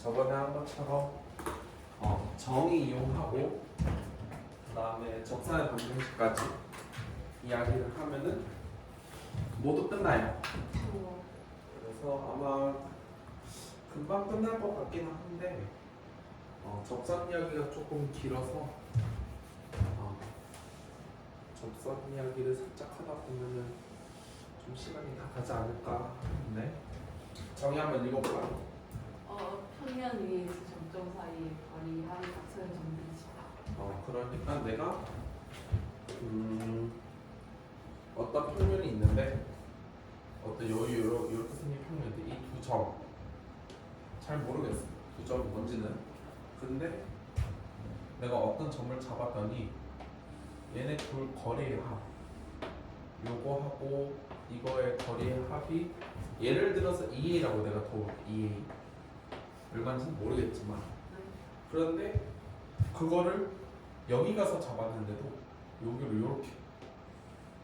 저번에 한 것처럼 정의 이용하고 그 다음에 적산의 방정식까지 이야기를 하면은 모두 끝나요. 그래서 아마 금방 끝날 것 같긴 한데 접선 이야기가 조금 길어서 접선 이야기를 살짝 하다 보면은 좀 시간이 다 가지 않을까 하는데 정의 한번 읽어볼까요? 평면 위에 두 점점 사이의 거리 합이 같은 점들이시다. 그러니까 내가 어떤 평면이 있는데 어떤 이렇게 생긴 평면인데 이 두 점 잘 모르겠어. 두 점이 뭔지는. 근데 내가 어떤 점을 잡았더니 얘네 둘 거리의 합 요거하고 이거의 거리의 합이 예를 들어서 2a라고 내가 더 2a 얼마인지는 모르겠지만 그런데 그거를 여기 가서 잡았는데도 여기를 이렇게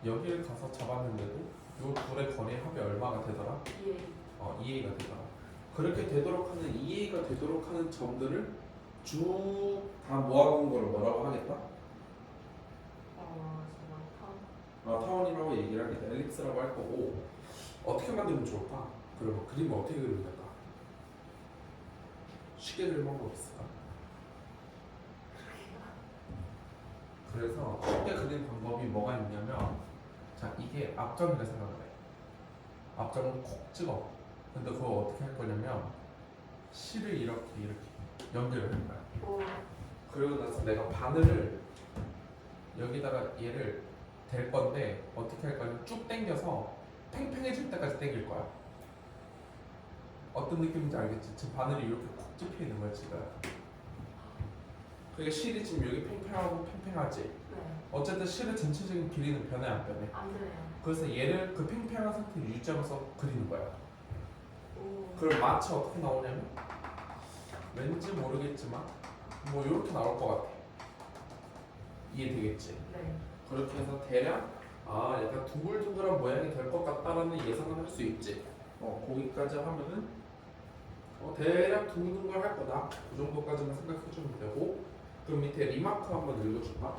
여기를 가서 잡았는데도 요 둘의 거리의 합이 얼마가 되더라? 2a가 되더라. 그렇게 되도록 하는 2a가 되도록 하는 점들을 쭉 다 모아놓은 걸 뭐라고 하겠다? 타원이라고 얘기를 하겠다. 엘립스라고 할 거고 어떻게 만들면 좋을까? 그리고 그림을 어떻게 그리면 될까? 쉽게 그릴 방법 없을까? 그래서 쉽게 그리는 방법이 뭐가 있냐면 자 이게 앞점이라 생각을 해. 앞점은 콕 찍어. 근데 그거 어떻게 할 거냐면 실을 이렇게 연결을 할 거야. 그리고 나서 내가 바늘을 여기다가 얘를 댈 건데 어떻게 할 거냐면 쭉 당겨서 팽팽해질 때까지 당길 거야. 어떤 느낌인지 알겠지? 지금 바늘이 이렇게 콕 찍혀 있는 거야 지금. 그게 실이 지금 여기 팽팽하고 팽팽하지? 네. 어쨌든 실의 전체적인 길이는 변해 안 변해? 안 돼요. 그래서 얘를 그 팽팽한 상태를 유지하면서 그리는 거야. 오. 그걸 마치 어떻게 나오냐면 왠지 모르겠지만 뭐 이렇게 나올 것 같아. 이해되겠지? 네. 그렇게 해서 대략 약간 둥글둥글한 모양이 될 것 같다라는 예상을 할 수 있지. 거기까지 하면은 대략 둥글둥글 할 거다. 그 정도까지만 생각해 주면 되고 그럼 밑에 리마크 한번 읽어줄까?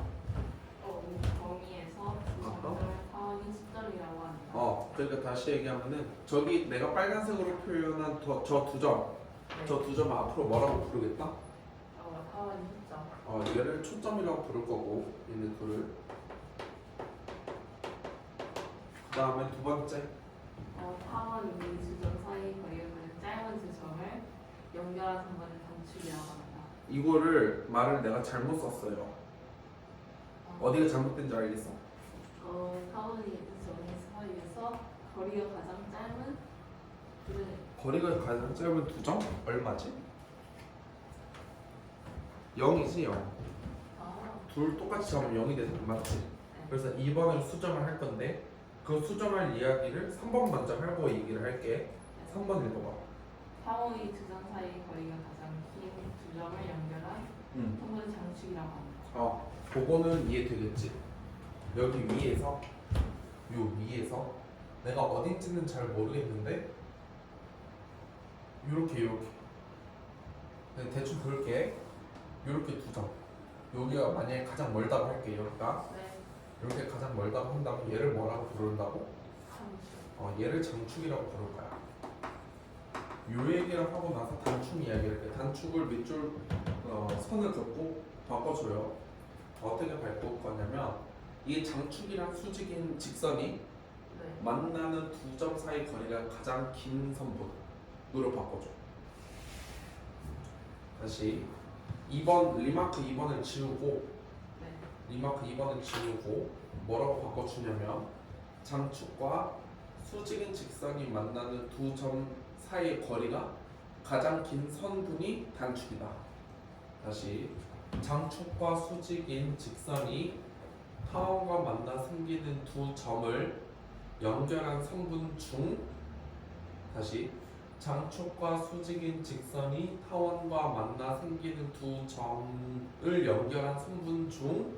정의에서 두 점점의 타원이 십점이라고 합니다. 그러니까 다시 얘기하면은 저기 내가 빨간색으로 표현한 저 두 점, 네. 저 두 점 앞으로 뭐라고 부르겠다? 타원이 십점. 얘를 초점이라고 부를 거고 얘네 둘을. 그 다음에 두 번째. 타원 위 두 점 사이 거리가 가장 짧은 두 점을 연결한 선반을 단축이라고 합니다. 이거를 말을 내가 잘못 썼어요. 어디가 잘못된지 알겠어? 타원이 두 점의 사이에서 거리가 가장 짧은 거리가 가장 짧은 두 점? 얼마지? 0이지 0. 둘 똑같이 잡으면 0이 되는 거 맞지? 그래서 2번을 수정을 할 건데 그 수정할 이야기를 3번 먼저 하고 얘기를 할게. 3번 읽어봐. 타원이 두 점 사이 거리가 가장 긴 두 점을 연결한 선반 장축이라고 합니다. 그거는 이해되겠지? 여기 위에서 위에서 내가 어딘지는 잘 모르겠는데 요렇게 대충 그럴게. 요렇게 두 점 여기가 만약에 가장 멀다고 할게. 여기가 네. 이렇게 가장 멀다고 한다면 얘를 뭐라고 부른다고? 장축. 얘를 장축이라고 부를 거야. 요 얘기를 하고 나서 단축 이야기를 해. 단축을 밑줄 선을 긋고 바꿔줘요. 어떻게 바꿀 거냐면 이 장축이랑 수직인 직선이 네. 만나는 두 점 사이 거리가 가장 긴 선분으로 바꿔줘. 다시 2번 리마크 2번을 지우고 네. 리마크 2번을 지우고 뭐라고 바꿔주냐면 장축과 수직인 직선이 만나는 두 점 사이의 거리가 가장 긴 선분이 단축이다. 다시 장축과 수직인 직선이 타원과 만나 생기는 두 점을 연결한 선분 중 다시 장축과 수직인 직선이 타원과 만나 생기는 두 점을 연결한 선분 중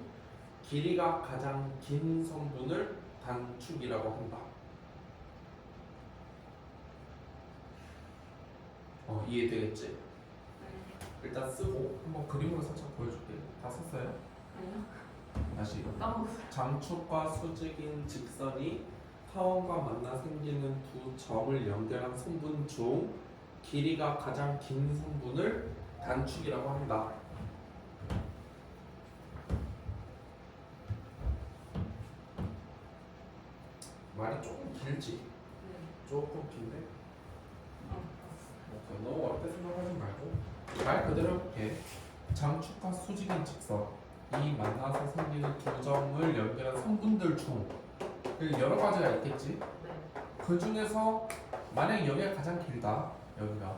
길이가 가장 긴 선분을 단축이라고 한다. 이해되겠지? 일단 쓰고 한번 그림으로 살짝 보여줄게. 다 썼어요? 아니요. 다시. 까먹었어요. 장축과 수직인 직선이 타원과 만나 생기는 두 점을 연결한 선분 중 길이가 가장 긴 선분을 단축이라고 합니다. 말이 조금 길지? 네. 조금 긴데? 어. 오케이, 너무 어렵게 생각하지 말고 말 그대로 해볼게. 장축과 수직인 직선이 만나서 생기는 두 점을 연결한 선분들 중 여러 가지가 있겠지? 네. 그 중에서 만약 여기가 가장 길다, 여기가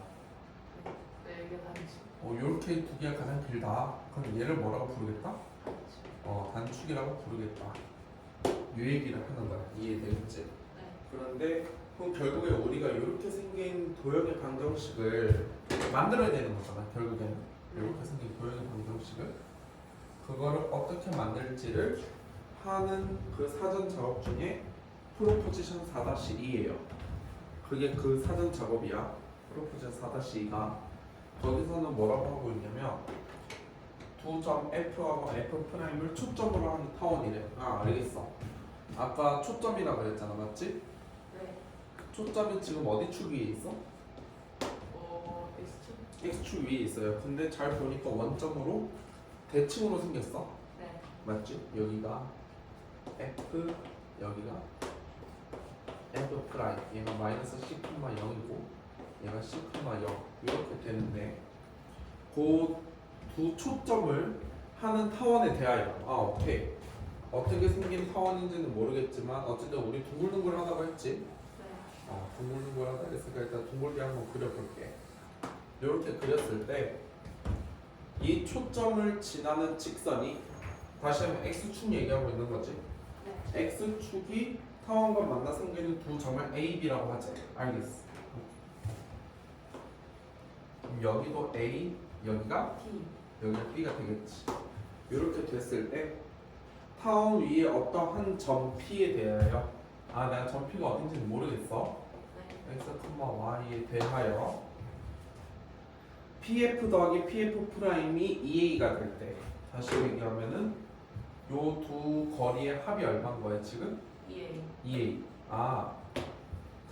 네, 이게 단축. 요렇게 두 개가 가장 길다. 그럼 얘를 뭐라고 부르겠다? 단축. 단축이라고 부르겠다. 요 얘기를 하는 거야. 이해되겠지? 네. 그런데 그럼 결국에 우리가 이렇게 생긴 도형의 방정식을 만들어야 되는 거잖아. 결국에는 이렇게 생긴 도형의 방정식을 그거를 어떻게 만들지를 하는 그 사전 작업 중에 프로포지션 4-2예요. 그게 그 사전 작업이야. 프로포지션 4-2가 거기서는 뭐라고 하고 있냐면 두 점 F하고 F'을 초점으로 하는 타원이래. 아, 알겠어. 아까 초점이라 그랬잖아, 맞지? 네. 초점이 지금 어디 축 위에 있어? X축. X축 위에 있어요. 근데 잘 보니까 원점으로 대칭으로 생겼어. 네. 맞지? 여기가 F, 여기가 F 프라임. 얘가 마이너스 C, 0이고 얘가 C, 0 이렇게 되는데 그 두 초점을 하는 타원에 대하여 오케이. 어떻게 생긴 타원인지는 모르겠지만 어쨌든 우리 둥글둥글하다고 했지. 네. 둥글둥글하다 했으니까 일단 둥글게 한번 그려볼게. 이렇게 그렸을 때 이 초점을 지나는 직선이 다시 한번 X축 얘기하고 있는 거지. 네. X축이 타원과 만나 생기는 두 점을 A, B라고 하지. 알겠어. 그럼 여기도 A, 여기가 D. 여기가 B가 되겠지. 이렇게 됐을 때 타원 위에 어떠한 점 P에 대하여 내가 점 P가 어딘지는 모르겠어. 네. X, Y에 대하여 PF 더하기 PF 프라임이 EA가 될 때 다시 얘기하면은 요 두 거리의 합이 얼마인 거야 지금? EA. EA.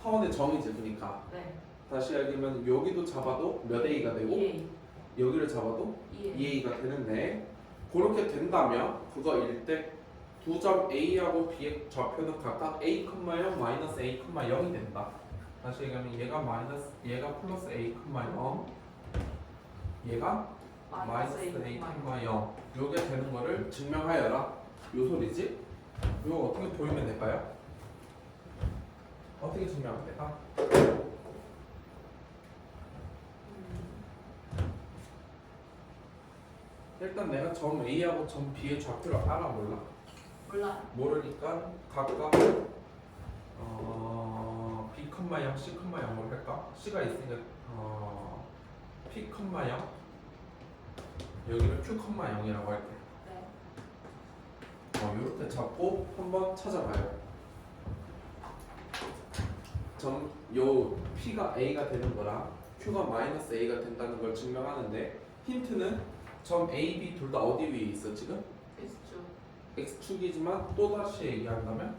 타원의 점이지 그러니까. 네. 다시 얘기하면 여기도 잡아도 몇 A가 되고 EA. 여기를 잡아도 EA. EA가 되는데 그렇게 된다면 그거일 때 두 점 A하고 B의 좌표는 각각 A, 0, 마이너스 A, 0이 된다. 다시 얘기하면 얘가 플러스 A, 0 얘가 마이너스 A, 0 요게 되는 거를 증명하여라 요 소리지? 이거 어떻게 보이면 될까요? 어떻게 증명하면 될까? 일단 내가 점 A하고 점 B의 좌표를 알아 몰라? 몰라. 모르니까 각각 B, 0, C, 0을 할까? C가 있으니까 P, 0 여기를 Q, 0이라고 할게. 네. 이렇게 잡고 한번 찾아봐요. 요 P가 A가 되는 거랑 Q가 마이너스 A가 된다는 걸 증명하는데 힌트는 점 A, B 둘 다 어디 위에 있어 지금? X축. X축이지만 또다시 얘기한다면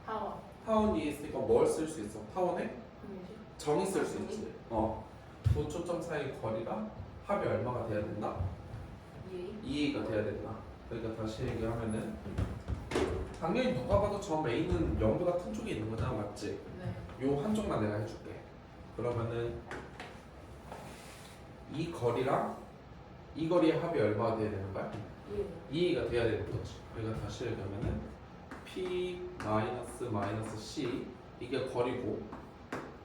타원. 타원 위에 있으니까 뭘 쓸 수 있어? 타원에 공식. 정이 쓸 수 있지. 두 초점 사이 거리가 합이 얼마가 돼야 된다? EA. 2A가 돼야 된다. 그러니까 다시 얘기하면은 당연히 누가 봐도 점 A는 0보다 큰 쪽에 있는 거잖아, 맞지? 네. 요 한쪽만 내가 해줄게. 그러면은 이 거리랑 이 거리의 합이 얼마가 돼야 되는 거야? EA. 2A가 돼야 되는 거지. 그러니까 다시 얘기하면은 P 마이너스 C 이게 거리고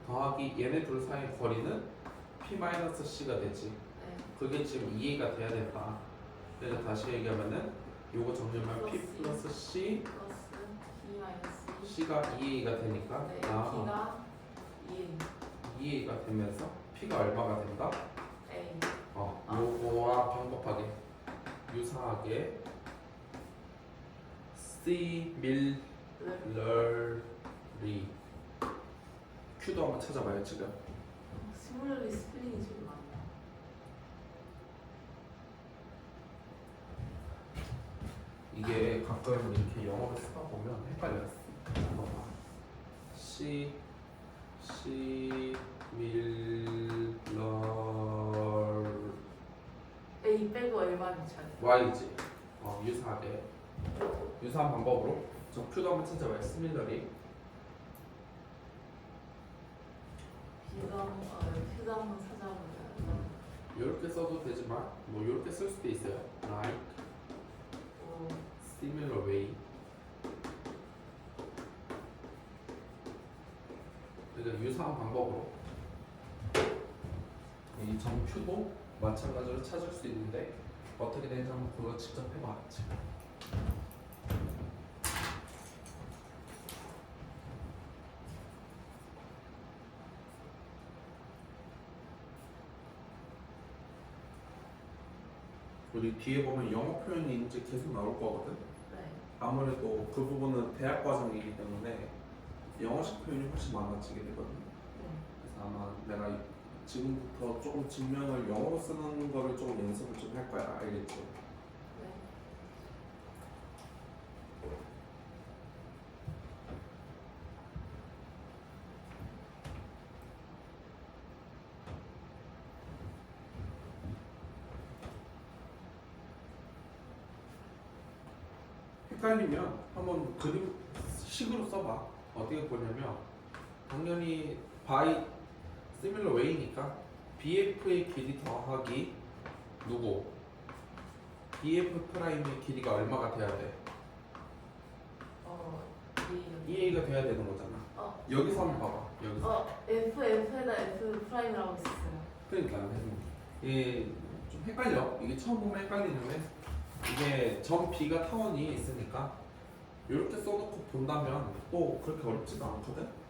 더하기 얘네 둘 사이 거리는 P 마이너스 C가 되지. 네. 그게 지금 2A가 돼야 된다. 그래서 다시 얘기하면은 요거 정리하면 P 플러스 C 플러스 D 마이너스 C가 2A가 되니까 네. B가 EA. 2A가 되면서 P가 얼마가 된다? A. 요거와 방법하게 유사하게 시밀러리 Q도 한번 찾아봐요 지금. 스물리 스플링이 좀 많다. 가끔 이렇게 영어를 쓰다 보면 헷갈렸어. 봐봐. 밀러 A 빼고 얼마 미쳐야 돼? Y지. 유사하게. 유사한 방법으로 적표도 한번 찾아봐요. similarly. 휴가 한번 찾아보면 이렇게 써도 되지만 뭐 이렇게 쓸 수도 있어요. Like, similar way. 그러니까 유사한 방법으로 이 정표도 마찬가지로 찾을 수 있는데 어떻게 되는지 한번 그거 직접 해봐야지. 우리 뒤에 보면 영어 표현이 이제 계속 나올 거거든. 네. 아무래도 그 부분은 대학 과정이기 때문에 영어식 표현이 훨씬 많아지게 되거든요. 그래서 아마 내가 지금부터 조금 증명을 영어로 쓰는 거를 조금 연습을 좀 할 거야. 알겠지? 네. 헷갈리면 한번 그림 식으로 써봐. 어떻게 보냐면 당연히 by similar way니까 BF의 길이 더하기 누구? BF 프라임의 길이가 얼마가 돼야 돼? 이 EA가 돼야 되는 거잖아. 여기서 한번 봐봐. 여기서. F에다 F 프라임이라고 있었어요. 그러니까 이게 좀 헷갈려. 이게 처음 보면 헷갈리는데 이게 점 B가 타원이 있으니까 이렇게 써놓고 본다면 또 그렇게 어렵지도 않거든.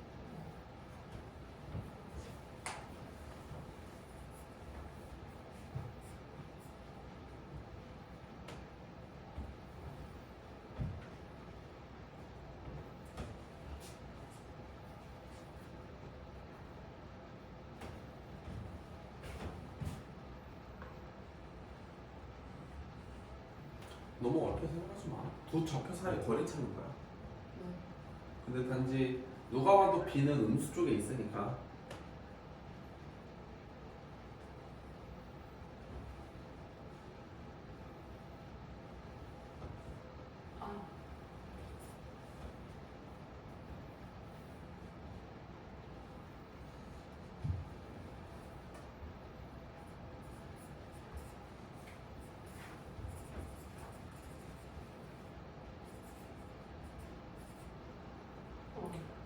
너무 어렵게 생각하지 마. 두 좌표 사이 거리 찾는 거야. 근데 단지 누가 봐도 B는 음수 쪽에 있으니까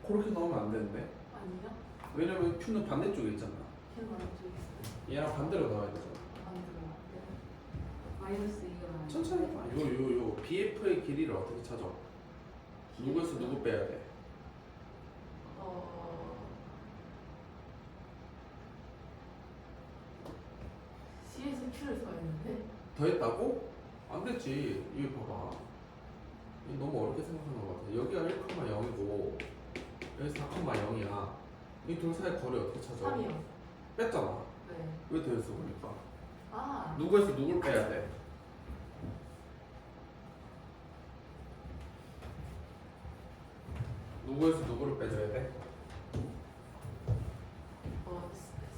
그렇게 나오면 안 되는데. 아니요? 왜냐면 Q는 반대쪽에 있잖아. 걔는 저기 있어요. 얘랑 반대로 나와야 되잖아. 마이너스 2가 천천히 봐. 요 BF의 길이를 어떻게 찾아? 누구에서 누구 빼야 돼? C에서 Q를 더했는데 더했다고? 안 됐지. 이거 봐봐. 이거 너무 어렵게 생각하는 것 같아. 여기가 1,0이고 여기 4,0이야. 이 둘 사이 거리 어떻게 찾아? 3이요. 뺐잖아. 네. 왜 더했어 그러니까? 누구에서 누굴 빼야 돼? 누구에서 누구를 빼줘야 돼?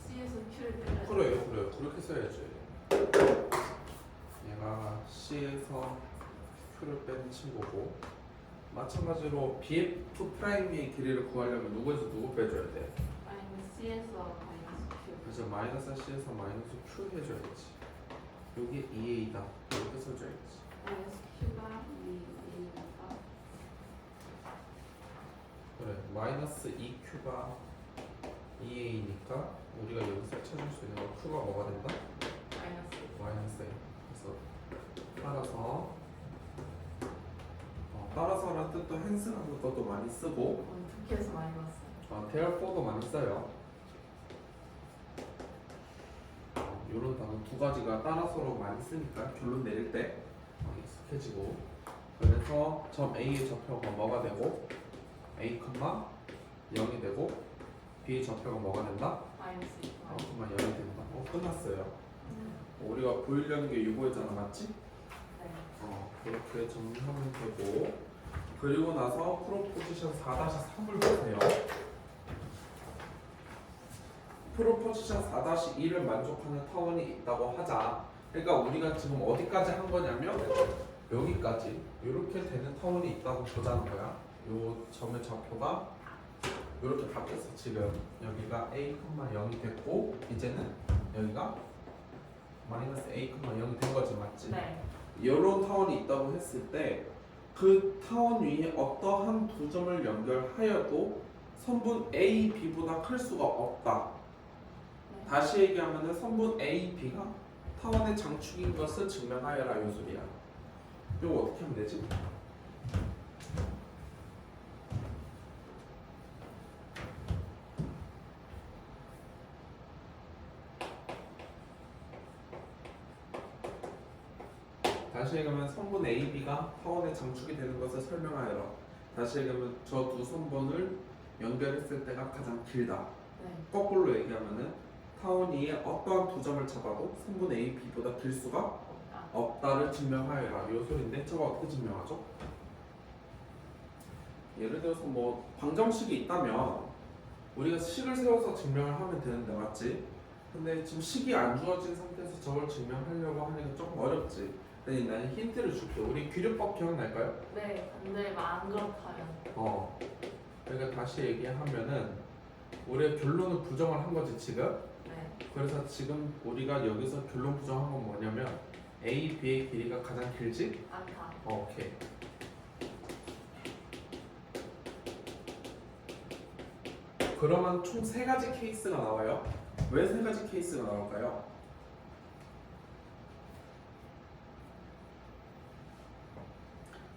C에서 Q를 빼야 그래 그렇게 써야지. 얘가 C에서 Q를 뺀 친구고 마찬가지로 BF 프라임의 길이를 구하려면 누구에서 누구 빼줘야 돼? 아니면 C에서 마이너스 Q. 그래서 마이너스 C에서 마이너스 Q 해줘야지. 여기 2A다 이렇게 써줘야지. 마이너스 Q가 2A니까 그래 마이너스 2Q가 2A니까 우리가 여기서 찾을 수 있는 건 Q가 뭐가 된다? 마이너스 A. 그래서 따라서라는 뜻도 hence라는 것도 많이 쓰고 두께에서 많이 봤어요. therefore도 많이 써요. 이런 단어 두 가지가 따라서로 많이 쓰니까 결론 내릴 때 익숙해지고. 그래서 점 A의 좌표가 뭐가 되고 A, 0이 되고 B의 좌표가 뭐가 된다? 마이너스 2. 0이 된다. 끝났어요. 우리가 보이려는 게 이거였잖아, 맞지? 네. 그렇게 정리하면 되고 그리고 나서 프로포지션 4-3을 보세요. 프로포지션 4-1을 만족하는 타원이 있다고 하자. 그러니까 우리가 지금 어디까지 한 거냐면 여기까지 이렇게 되는 타원이 있다고 보자는 거야. 요 점의 좌표가 이렇게 바뀌었어. 지금 여기가 a, 0이 됐고 이제는 여기가 마이너스 a, 0이 된 거지, 맞지? 네. 이런 타원이 있다고 했을 때 그 타원 위에 어떠한 두 점을 연결하여도 선분 A, B보다 클 수가 없다. 네. 다시 얘기하면은 선분 A, B가 타원의 장축인 것을 증명하여라 요 소리야. 이거 어떻게 하면 되지? 다시 얘기하면 선분 A, B가 타원의 장축이 되는 것을 설명하여라. 다시 얘기하면 저 두 선분을 연결했을 때가 가장 길다. 네. 거꾸로 얘기하면은 타원 위에 어떠한 두 점을 잡아도 선분 A, B보다 길 수가 없다를 증명하여라. 요 소리인데 저거 어떻게 증명하죠? 예를 들어서 뭐 방정식이 있다면 우리가 식을 세워서 증명을 하면 되는데, 맞지? 근데 지금 식이 안 주어진 상태에서 저걸 증명하려고 하니까 조금 어렵지. 근데 나는 힌트를 줄게. 우리 귀류법 기억날까요? 네. 근데 안 그렇다면. 그러니까 다시 얘기하면은 우리가 결론을 부정을 한 거지 지금. 네. 그래서 지금 우리가 여기서 결론 부정한 건 뭐냐면 A, B의 길이가 가장 길지? 않다. 오케이. 그러면 총 세 가지 케이스가 나와요. 왜 세 가지 케이스가 나올까요?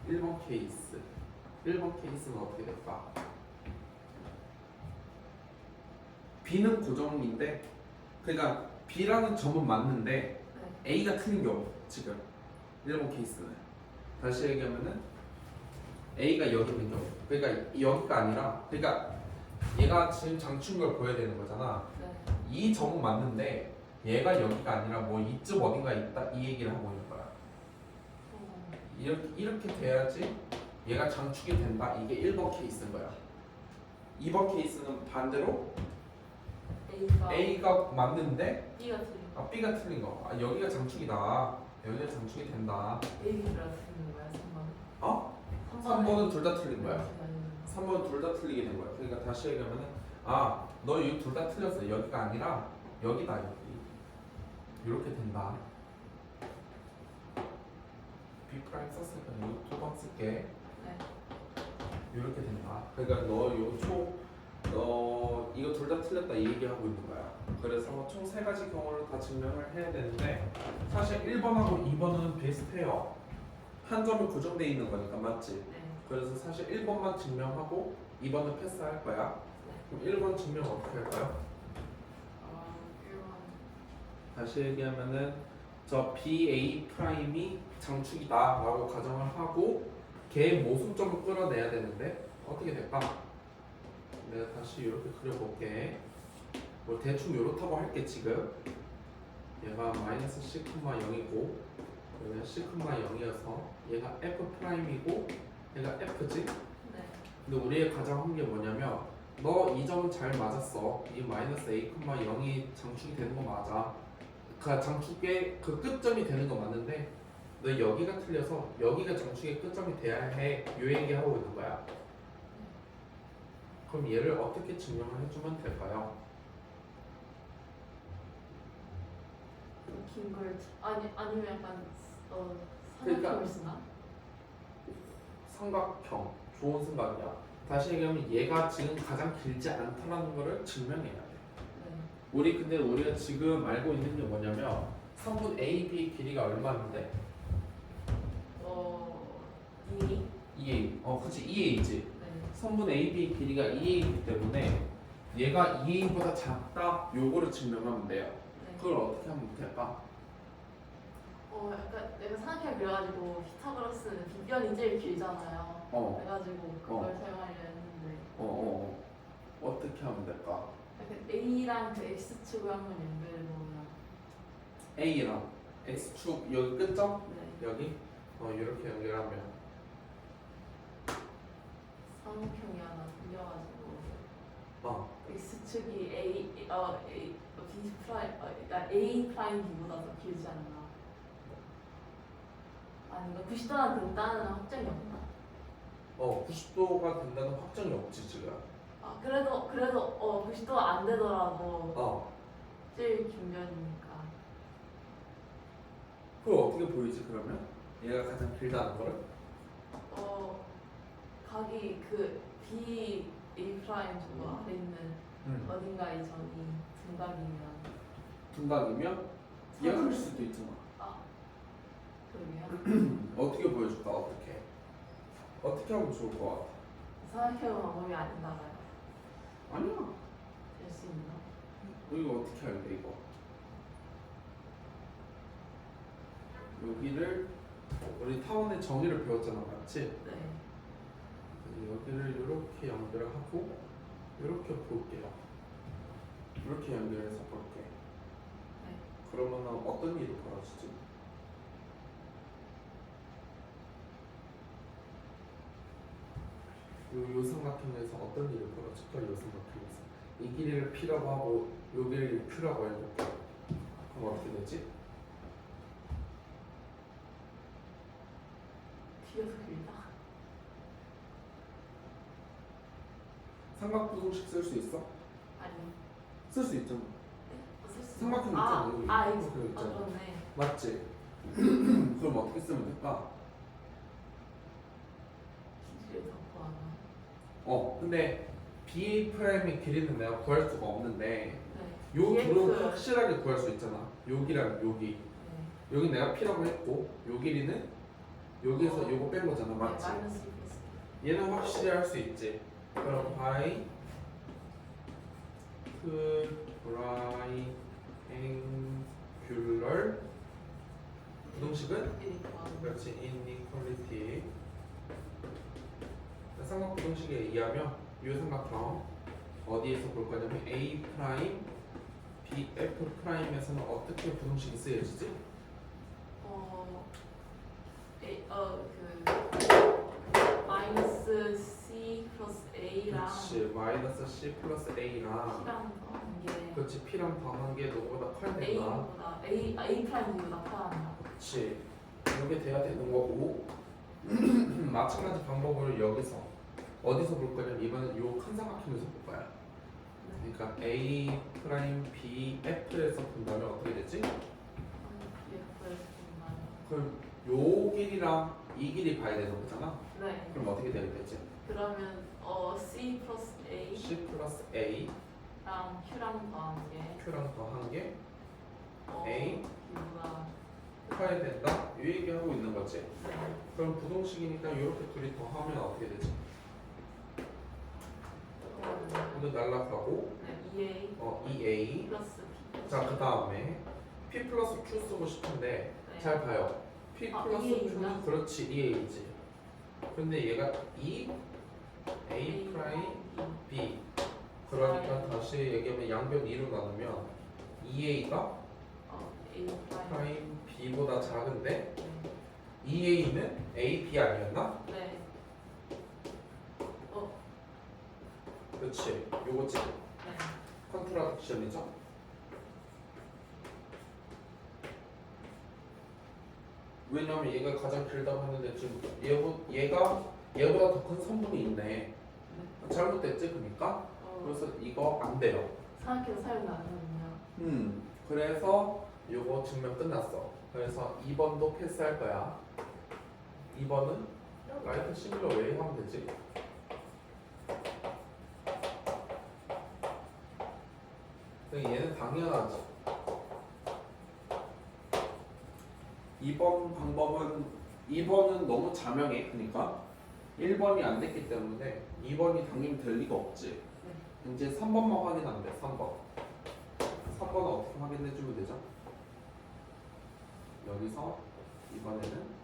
(1번) 케이스. 1번 케이스는 어떻게 될까? B는 고정인데, 그러니까 B라는 점은 맞는데 네. A가 틀린 경우. 지금 1번 케이스는 다시 얘기하면은 A가 여기 있는 경우. 그러니까 여기가 아니라, 그러니까 얘가 지금 장축을 보여야 되는 거잖아. 네. 이 점은 맞는데 얘가 여기가 아니라 뭐 이쯤 어딘가 있다 이 얘기를 하고 있는 거야. 이렇게 돼야지 얘가 장축이 된다. 이게 1번 케이스인 거야. 2번 케이스는 반대로 A가 맞는데 B가 틀린. B가 틀린 거. 여기가 장축이다. 여기가 장축이 된다. A가 틀린 거야. 3번. 어? 3번은 둘 다 틀린 거야. 3번은 둘 다 틀리게 된 거야. 그러니까 다시 얘기하면은 너 이 둘 다 틀렸어. 여기가 아니라 여기다. 여기. 이렇게 된다. B 프라임 썼으니까 이거 두 번 쓸게. 네. 이렇게 된다. 그러니까 너 이거 둘 다 틀렸다 이 얘기하고 있는 거야. 그래서 총 세 가지 경우를 다 증명을 해야 되는데 사실 1번하고 2번은 비슷해요. 한 점이 고정돼 있는 거니까, 맞지? 네. 그래서 사실 1번만 증명하고 2번은 패스할 거야. 그럼 1번 증명 어떻게 할까요? 1번. 다시 얘기하면은 저 BA 프라임이 장축이다 라고 가정을 하고 걔 모순점을 끌어내야 되는데 어떻게 될까? 내가 다시 이렇게 그려볼게. 뭐 대충 이렇다고 할게. 지금 얘가 마이너스 C, 0이고 여기가 C, 0이어서 얘가 F 프라임이고 얘가 F지? 네. 근데 우리의 가정한 게 뭐냐면 너 이 점은 잘 맞았어. 이 마이너스 A, 0이 장축이 되는 거 맞아. 그 장축의 그 끝점이 되는 거 맞는데 너 여기가 틀려서 여기가 장축의 끝점이 돼야 해. 요 얘기하고 있는 거야. 그럼 얘를 어떻게 증명을 해주면 될까요? 긴걸 아니면 약간 그러니까 삼각형을 쓰나? 삼각형. 좋은 생각이야. 다시 얘기하면 얘가 지금 가장 길지 않다라는 거를 증명해야 돼. 네. 근데 우리가 지금 알고 있는 게 뭐냐면 3분 AB 길이가 얼마인데? 2A? 2A. 그치 2A지. 네. 3분 AB 길이가 2A이기 때문에 얘가 2A보다 작다. 요거를 증명하면 돼요. 네. 그걸 어떻게 하면 될까? 약간 내가 생각해 그래가지고 피타고라스는 빗변이 제일 길잖아요. 그래가지고 그걸 사용하려 했는데. 어떻게 하면 될까? 약간 A랑 그 X축을 한번 연결해 보면. A랑 X축 여기 끝점? 네. 여기? 이렇게 연결하면 삼각형이 하나 생겨가지고 어 x축이 b 프라임 그러니까 a 프라임 b보다 더 길지 않나? 아닌가? 90도나 된다는 확정이 없나? 90도가 된다는 확정이 없지 지금. 아 그래도 90도가 안 되더라도 제일 균변이니까. 그걸 어떻게 보이지 그러면? 얘가 가장 길다는 거를? 각이 그 b a 프라임 저 아래 있는 어딘가에 점이 둔각이면 둔각이면 얘가 클 수도 있잖아. 그러게요. 어떻게 보여줄까? 어떻게 하면 좋을 것 같아? 삼각형 방법이 아닌가 봐요. 아니야. 될 수 있나? 이거 어떻게 할래 이거? 여기를 우리 타원의 정의를 배웠잖아, 맞지? 네. 여기를 이렇게 연결하고 이렇게 볼게요. 이렇게 연결해서 볼게. 네. 그러면은 어떤 일이 벌어지지? 요 삼각형에서 어떤 일이 벌어질까? 요 삼각형에서 이 길이를 P라고 하고 요 길이를 Q라고 해볼게. 그럼 어떻게 되지? 뒤가 더 길다. 삼각부동식 쓸 수 있어? 아니. 쓸 수 있잖아. 쓸 수 삼각형 있나? 있잖아, 여기. 이거 그거 있잖아. 그러네. 맞지? 그럼 어떻게 쓰면 될까? 기지를 덮어하나? 근데 BA 프라임의 길이는 내가 구할 수가 없는데 네. 요 BF. 둘은 확실하게 구할 수 있잖아. 여기랑 여기. 네. 여기 내가 P라고 했고 요 길이는 여기에서 요거 뺀 거잖아, 네, 맞지? 마이너스 2 얘는 확실히 할 수 있지. 그럼 바이 트라이앵귤러 부동식은 그렇지 inequality. 삼각부동식에 의하면 이 삼각형 어디에서 볼 거냐면 A 프라임 B F 프라임에서는 어떻게 부동식이 쓰여지지? 마이너스 C 플러스 A랑 그렇지 마이너스 C 플러스 A랑 P랑 더한 게 그렇지 P랑 더한 게 누구보다 커야 된다. A보다 A 프라임보다 커야 그렇지 이렇게 돼야 되는 거고 마찬가지 방법을 여기서 어디서 볼 거냐면 이번엔 요 큰 삼각형에서 볼 거야. 그러니까 A 프라임 B F에서 본다면 어떻게 되지? 그럼 요 길이랑 이 길이 봐야 되는 거잖아. 네. 그럼 어떻게 되게 되지? 그러면 C 플러스 A랑 C 플러스 A Q랑 더한 게 Q랑 더한 게 A B보다 커야 된다? 이 얘기하고 있는 거지. 네. 그럼 부동식이니까 이렇게 둘이 더하면 어떻게 되지? 오늘 날라가고 네, EA 2A 플러스 B. 자 그 다음에 P 플러스 Q 쓰고 싶은데 네. 잘 봐요. P 플러스 EA인가? Q는 그렇지 2A지. 근데 얘가 A 프라임 B 그러니까 다시 얘기하면 양변 2로 나누면 2A가 A 프라임 B보다 작은데 네. 2A는 A, B 아니었나? 네. 그렇지 요거지 네. 컨트라딕션이죠. 왜냐면 얘가 가장 길다고 했는데 지금 얘가 얘보다 더 큰 선분이 있네. 잘못됐지 그러니까. 그래서 이거 안 돼요. 사각형 사용 나누면요. 그래서 요거 증명 끝났어. 그래서 2번도 패스할 거야. 2번은 라이트 시뮬러 웨이 하면 되지. 얘는 당연하지. 2번 방법은 2번은 너무 자명해. 그러니까 1번이 안 됐기 때문에 2번이 당연히 될 리가 없지. 이제 3번만 확인하면 돼. 3번. 3번은 어떻게 확인해 주면 되죠? 여기서 이번에는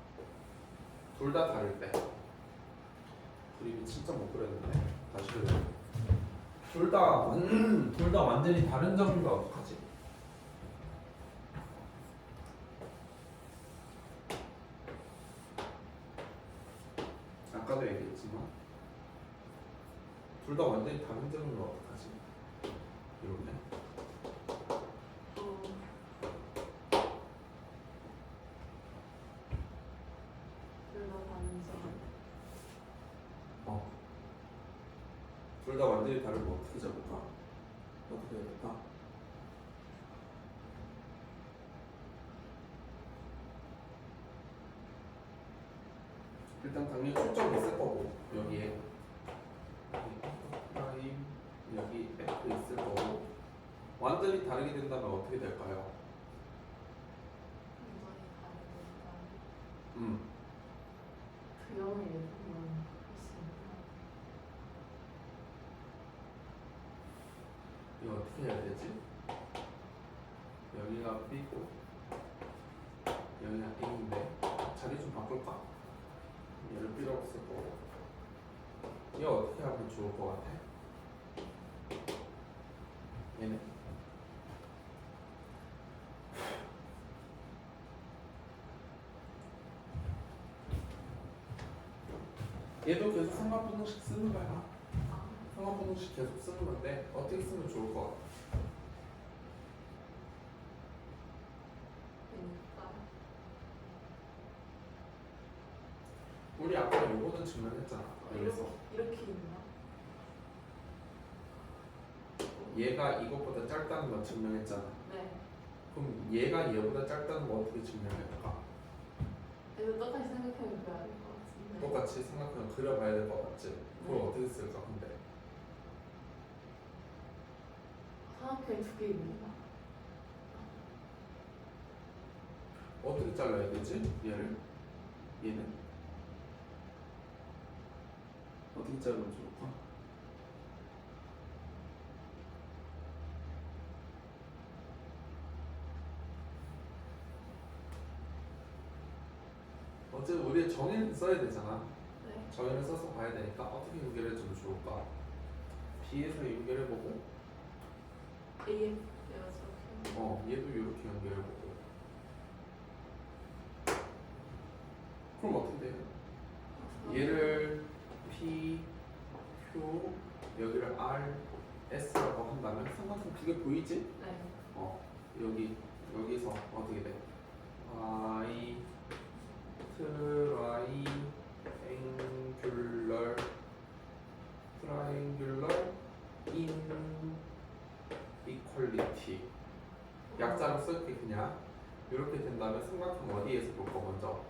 둘 다 다를 때 그림이 진짜 못 그렸는데 다시 그려. 둘 다 완전히 다른 점이면 어떡하지? 되겠지만 둘 다 완전히 다른 점은 어떡하지? 이렇게 둘다 다른 점. 둘 다 완전히 다른 거 어떻게 잡을까? 어떻게 해야 될까? 일단 당연히 초점이 있을 거고 여기에 프라임 여기 F 있을 거고 완전히 다르게 된다면 어떻게 될까요? 완전히 다르니까 음 두영을 예쁘면 있습니다. 이거 어떻게 해야 되지? 여기가 B고 여기가 A인데 자리 좀 바꿀까? 얘를 B라고 쓸 거고 이거 어떻게 하면 좋을 것 같아? 얘네 얘도 계속 상관분동식 쓰는 거야. 상관분동식 계속 쓰는 건데 어떻게 쓰면 좋을 것 같아? 그러니까 우리 아까 요거는 증명했잖아. 여기서 이렇게 있나? 얘가 이것보다 짧다는 거 증명했잖아. 네. 그럼 얘가 얘보다 짧다는 거 어떻게 증명할까? 이거 똑같이 생각하면 그래야 될 것 같은데. 똑같이 생각하면 그려봐야 될 것 같지? 그걸 네. 어떻게 쓸까 근데? 사각형이 두 개 있는가? 어떻게 잘라야 되지? 얘를? 얘는? 어떻게 자르면 좋을까? 어쨌든 우리 정의를 써야 되잖아. 네. 정의를 써서 봐야 되니까 어떻게 연결해주면 좋을까? B에서 연결해보고 AF 이렇게. 얘도 이렇게 연결해보고 그럼 어떻게 돼요? 얘를 P, Q, 여기를 R, S라고 한다면 삼각형 두 개 보이지? 네. 여기서 어떻게 돼? I, 트라이, 앵귤러, 트라이앵귤러, 인, 이퀄리티 약자로 쓸게 그냥 이렇게 된다면 삼각형 어디에서 볼 거 먼저?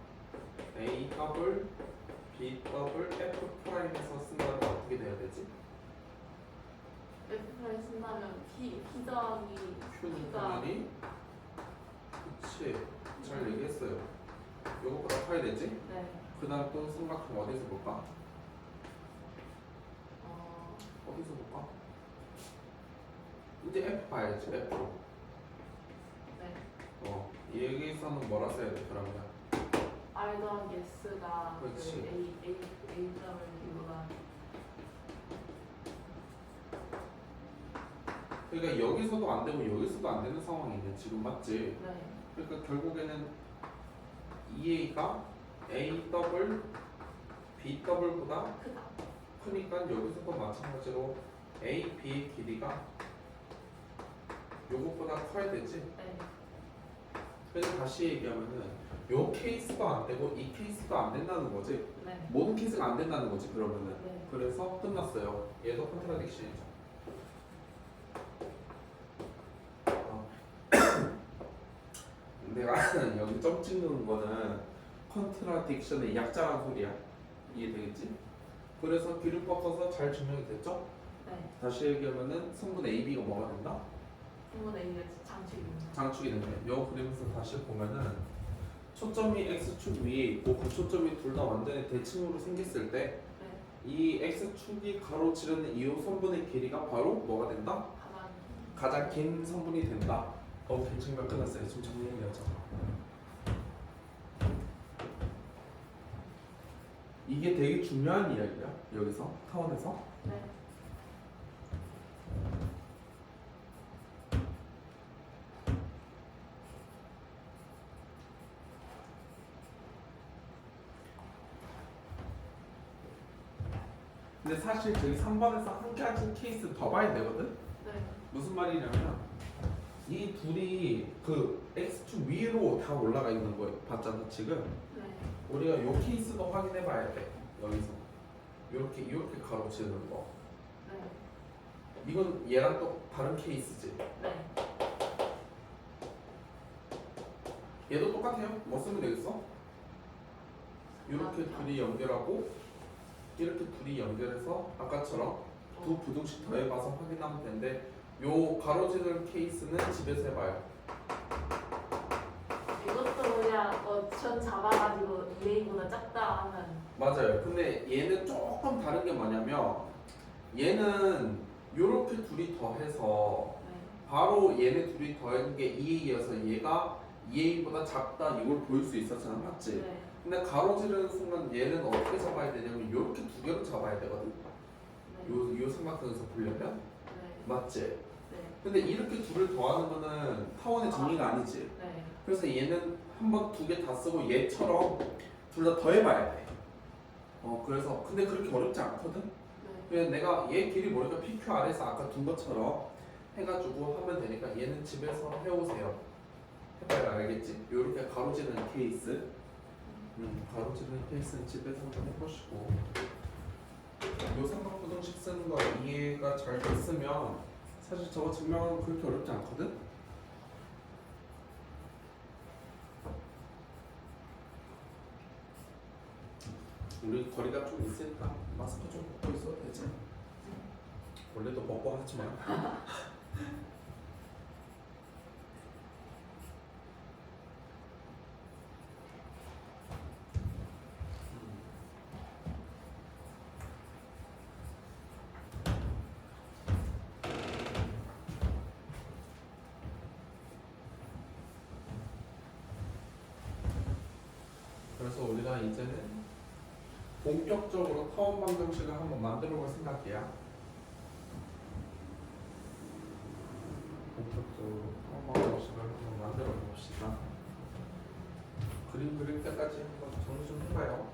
A 더블, B 더블, F 프라임에서 쓴다면 어떻게 돼야 되지? F를 쓴다면 P 더하기 Q는 P가 당연히 그치 잘 얘기했어요. 요것보다 커야 되지? 네. 그 다음 또 삼각형 어디서 볼까? 어디서 볼까? 이제 F 봐야지 F로 네. 여기서는 뭐라 써야 돼 그러면? R 더하기 S가 그 그렇지. A 점을 B보다 그러니까 여기서도 안 되고 여기서도 안 되는 상황이네 지금 맞지? 네. 그러니까 결국에는 EA가 A 더블 B 더블보다 크다. 크니까 여기서도 마찬가지로 A, B의 길이가 요것보다 커야 되지? 네. 그래서 다시 얘기하면은 요 케이스도 안 되고 이 케이스도 안 된다는 거지? 네. 모든 케이스가 안 된다는 거지 그러면은 네. 그래서 끝났어요. 얘도 컨트라딕션이죠. 내가 여기 점 찍는 거는 컨트라딕션의 약자란 소리야. 이해되겠지? 그래서 기름법 써서 잘 증명이 됐죠? 네. 다시 얘기하면은 성분 AB가 뭐가 된다? 분모는 A가 장식입니다. 장축이 된대. 요 그림에서 다시 보면은 초점이 X축 위에 있고 그 초점이 둘 다 완전히 대칭으로 생겼을 때 이 네. X축이 가로지르는 이 선분의 길이가 바로 뭐가 된다? 가장 긴 선분이 된다. 대칭만 끝났어요. 지금 정리해야죠. 이게 되게 중요한 이야기야. 여기서 타원에서. 네. 근데 사실 저기 3번에서 한 가지 케이스 더 봐야 되거든. 네. 무슨 말이냐면 이 둘이 그 x축 위로 다 올라가 있는 거 봤잖아 지금. 네. 우리가 요 케이스도 확인해 봐야 돼. 여기서 이렇게 가로치는 거. 네. 이건 얘랑 또 다른 케이스지. 네. 얘도 똑같아요. 뭐 쓰면 되겠어? 이렇게 둘이 연결하고 이렇게 둘이 연결해서 아까처럼 두 부등식 더해봐서 확인하면 되는데 요 가로지를 케이스는 집에서 해봐요. 이것도 그냥 전 잡아가지고 2A보다 작다 하면. 맞아요. 근데 얘는 조금 다른 게 뭐냐면 얘는 요렇게 둘이 더해서 네. 바로 얘네 둘이 더한 게 2A여서 얘가 2A보다 작다 이걸 볼 수 있었잖아. 맞지? 네. 근데 가로지르는 순간 얘는 어떻게 잡아야 되냐면 요렇게 두 개로 잡아야 되거든. 네. 요 삼각형에서 보려면 네. 맞지? 네. 근데 이렇게 둘을 더하는 거는 타원의 정의가 아니지. 네. 그래서 얘는 한 번 두 개 다 쓰고 얘처럼 둘 다 더해봐야 돼. 그래서 근데 그렇게 어렵지 않거든. 네. 그냥 내가 얘 길이 모르니까 PQR에서 아까 둔 것처럼 해가지고 하면 되니까 얘는 집에서 해오세요. 해봐야 알겠지? 요렇게 가로지르는 케이스. 가로지르는 케이스는 집에서 한번 해보시고 요 삼각부등식 쓰는 거 이해가 잘 됐으면 사실 저거 증명하는 거 그렇게 어렵지 않거든? 우리 거리가 좀 있으니까 마스크 좀 벗고 있어도 되지? 원래도 벗고 하지만 그래서 우리가 이제는 본격적으로 타원 방정식을 한번 만들어 볼 생각이야. 본격적으로 타원 방정식을 한번 만들어 봅시다. 그림 그릴 때까지 한번 정리 좀 해봐요.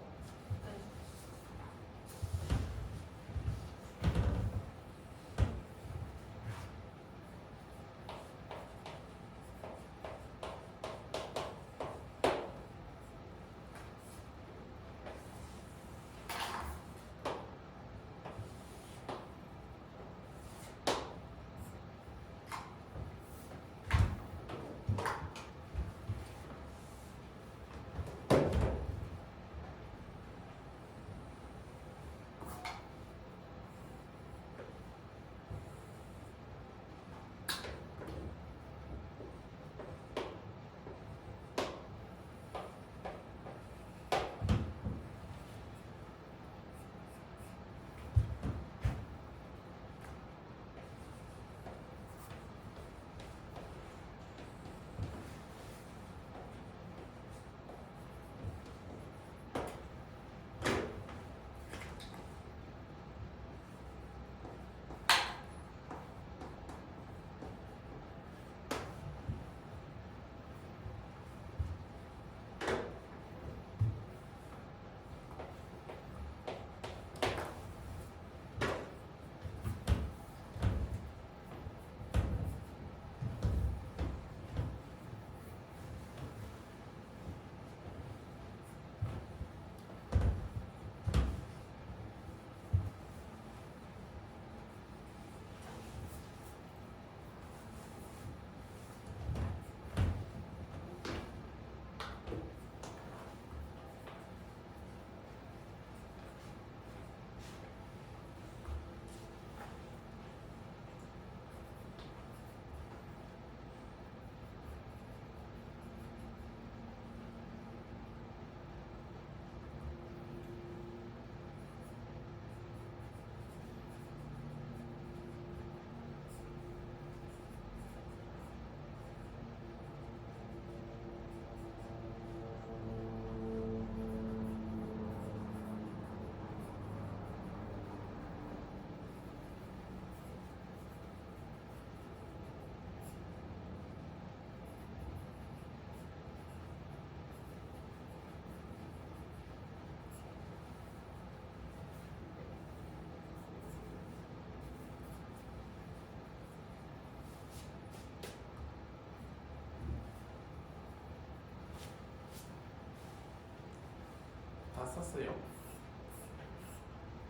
썼어요.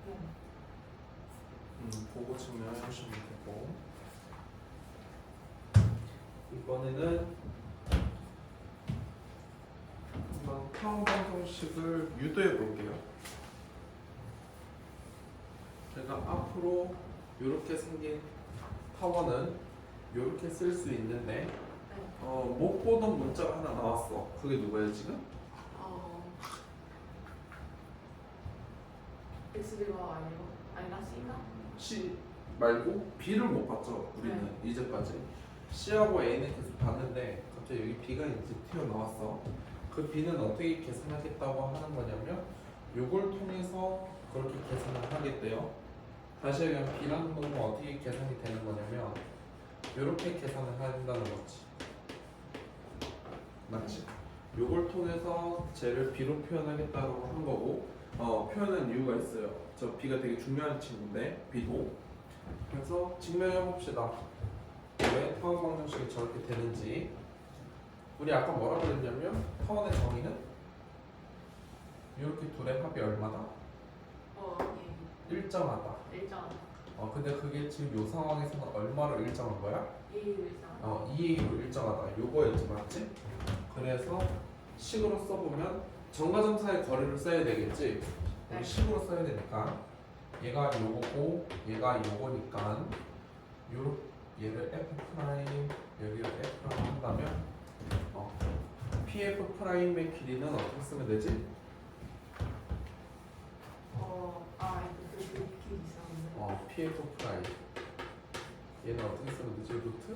네. 보고 증명해 주시면 되고 이번에는 한번 타원 방정식을 유도해 볼게요. 제가 앞으로 이렇게 생긴 타원은 이렇게 쓸 수 있는데 네. 못 보던 문자가 하나 나왔어. 그게 누구예요 지금? X가 아니라 C인가? C 말고 B를 못 봤죠 우리는 이제까지. C하고 A는 계속 봤는데 갑자기 여기 B가 이제 튀어나왔어. 그 B는 어떻게 계산하겠다고 하는 거냐면 요걸 통해서 그렇게 계산을 하겠대요. 다시 얘기하면 B라는 놈은 어떻게 계산이 되는 거냐면 이렇게 계산을 한다는 거지. 맞지? 요걸 통해서 쟤를 B로 표현하겠다고 한 거고 표현한 이유가 있어요. 저 B가 되게 중요한 친구인데 B도. 그래서 증명해 봅시다. 왜 타원 방정식이 저렇게 되는지. 우리 아까 뭐라 그랬냐면 타원의 정의는 이렇게 둘의 합이 얼마다? 일정하다. 일정하다. 근데 그게 지금 요 상황에서는 얼마로 일정한 거야? 2의 일정하다. 2A로 일정하다. 요거였지 맞지? 그래서 식으로 써보면 정과점사의 거리를 써야 되겠지? 우리 네. 식으로 써야 되니까 얘가 요거고 얘가 요거니까 얘를 F 프라임 여기를 F 프라임 한다면 PF 프라임의 길이는 어떻게 쓰면 되지? 그 길이 있었는데. PF 프라임 얘는 어떻게 쓰면 되지? 루트?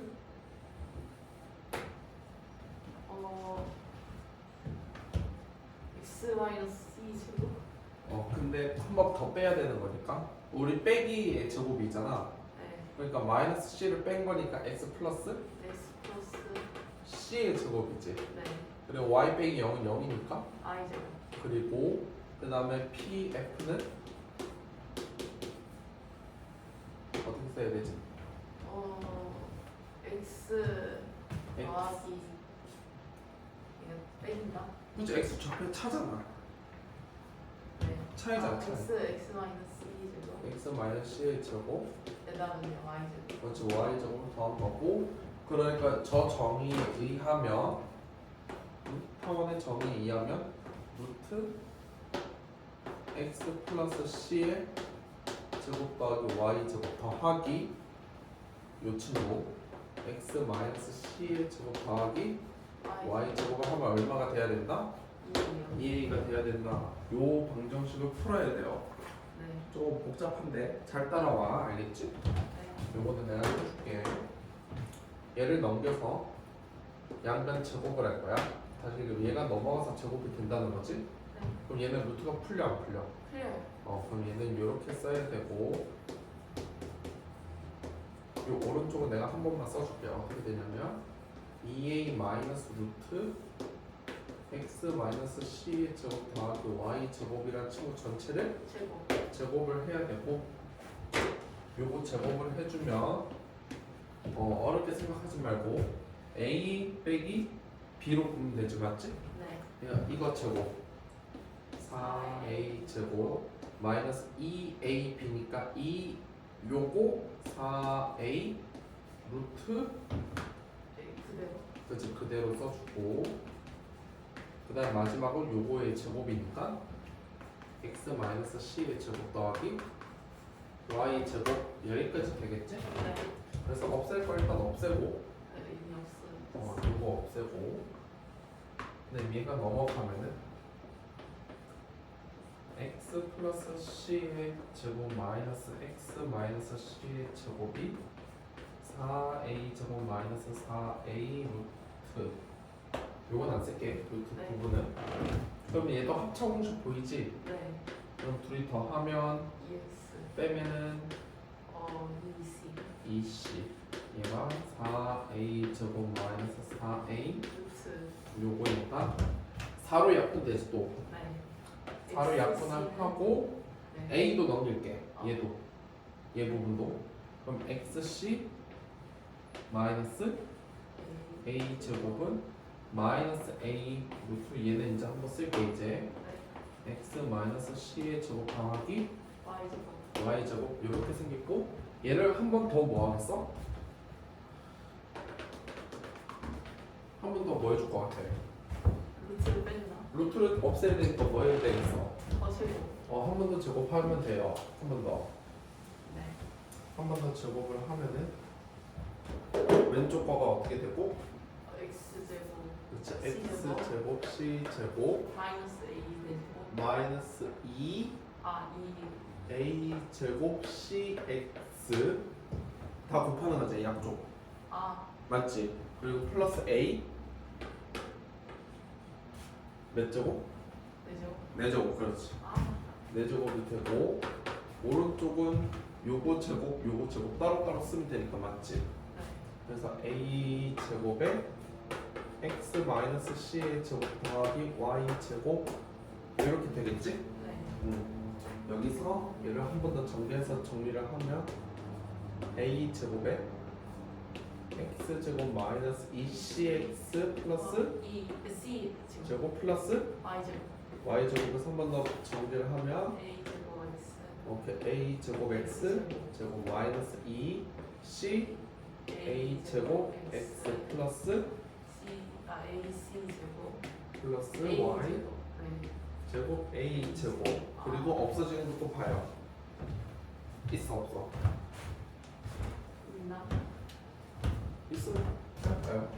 X 마이너스 C 제곱. 근데 한 번 더 빼야 되는 거니까 우리 빼기의 제곱이잖아. 네. 그러니까 마이너스 C를 뺀 거니까 X 플러스 X 플러스. C의 제곱이지. 네. 그리고 Y 빼기 0은 0이니까 I 제곱. 그리고 그 다음에 PF는 어떻게 써야 되지? X 더하기 이거 빼긴다. 그치 X 좌표 차잖아. 네. 차이잖아 차이. X 마이너스 C 제곱. X 마이너스 C의 제곱 그다음에 Y 제곱. 그렇지 Y 제곱을 더한 거고 그러니까 저 정의에 의하면 타원의 정의에 의하면 루트 X 플러스 C의 제곱 더하기 Y 제곱 더하기 요 친구 X 마이너스 C의 제곱 더하기 Y 제곱을 하면 얼마가 돼야 된다? 2A가 돼야 된다. 요 방정식을 풀어야 돼요. 네. 좀 복잡한데 잘 따라와. 알겠지? 네. 요거는 내가 해줄게. 얘를 넘겨서 양변 제곱을 할 거야. 다시 얘가 넘어가서 제곱이 된다는 거지? 네. 그럼 얘는 루트가 풀려 안 풀려? 풀려요. 그럼 얘는 이렇게 써야 되고 요 오른쪽은 내가 한 번만 써줄게요. 어떻게 되냐면 2A 마이너스 루트 X 마이너스 C의 제곱 더하기 Y 제곱이라는 친구 전체를 제곱. 제곱을 해야 되고 요거 제곱을 해주면 어렵게 생각하지 말고 A 빼기 B로 보면 되지 맞지? 네. 야, 이거 제곱 4A 제곱 마이너스 2AB니까 요거 4A 루트 네, 그대로. 그치 그대로 써주고 그 다음 마지막은 요거의 제곱이니까 X 마이너스 C의 제곱 더하기 Y 제곱 여기까지 되겠지? 네. 그래서 없앨 거 일단 없애고 의미 없어요. 요거 없애고 근데 얘가 넘어가면은 X 플러스 C의 제곱 마이너스 X 마이너스 C의 제곱이 4A 제곱 마이너스 4A 루트 요건 안 쓸게 루트 네. 부분은 그럼 얘도 합차 공식 보이지? 네. 그럼 둘이 더하면 2x. 빼면은 2c. 2C 얘가 4A 제곱 마이너스 4A 루트. 요거니까 4로 약분되지 또 네. 4로 XC 는- 약분을 하고 네. A도 넘길게 얘도 얘 부분도 그럼 XC 마이너스 A 제곱은 마이너스 A 루트 얘는 이제 한번 쓸게 이제 x 마이너스 c의 제곱 더하기 y 제곱. y 제곱 이렇게 생겼고 얘를 한 번 더 뭐 하겠어? 한 번 더 뭐 해줄 것 같아? 루트를 뺀다. 루트를 없애야 되니까 뭐 해야 되겠어? 제곱. 한 번 더 제곱하면 돼요. 한 번 더. 네. 한 번 더 제곱을 하면은 왼쪽 거가 어떻게 되고? x 제곱. 그렇지. C x 제곱. 제곱 c 제곱 마이너스 a 제곱. 마이너스 2 이 a 제곱 cx 다 곱하는 거지 양쪽. 맞지? 그리고 플러스 a 몇 제곱? 네 제곱. 4제곱 그렇지. 아. 4제곱이 되고 오른쪽은 요거 제곱 따로따로 쓰면 되니까 맞지? 네. 그래서 a 제곱에 x 마이너스 c의 제곱 더하기 y 제곱 이렇게 되겠지? 네. 여기서 얘를 한 번 더 정리해서 정리를 하면 a 제곱에 x 제곱 마이너스 2cx 플러스 이 c 제곱. 제곱 플러스 y 제곱. y 제곱에서 한 번 더 정리를 하면 a 제곱 x. 오케이 a 제곱 x 제곱 마이너스 2 c a 제곱 x 플러스 a c 제곱. 플러스 a y 제곱. 네. 제곱 a 제곱 그리고 없어지는 것도 봐요. 있어 없어? 있나? 있으면 할까요?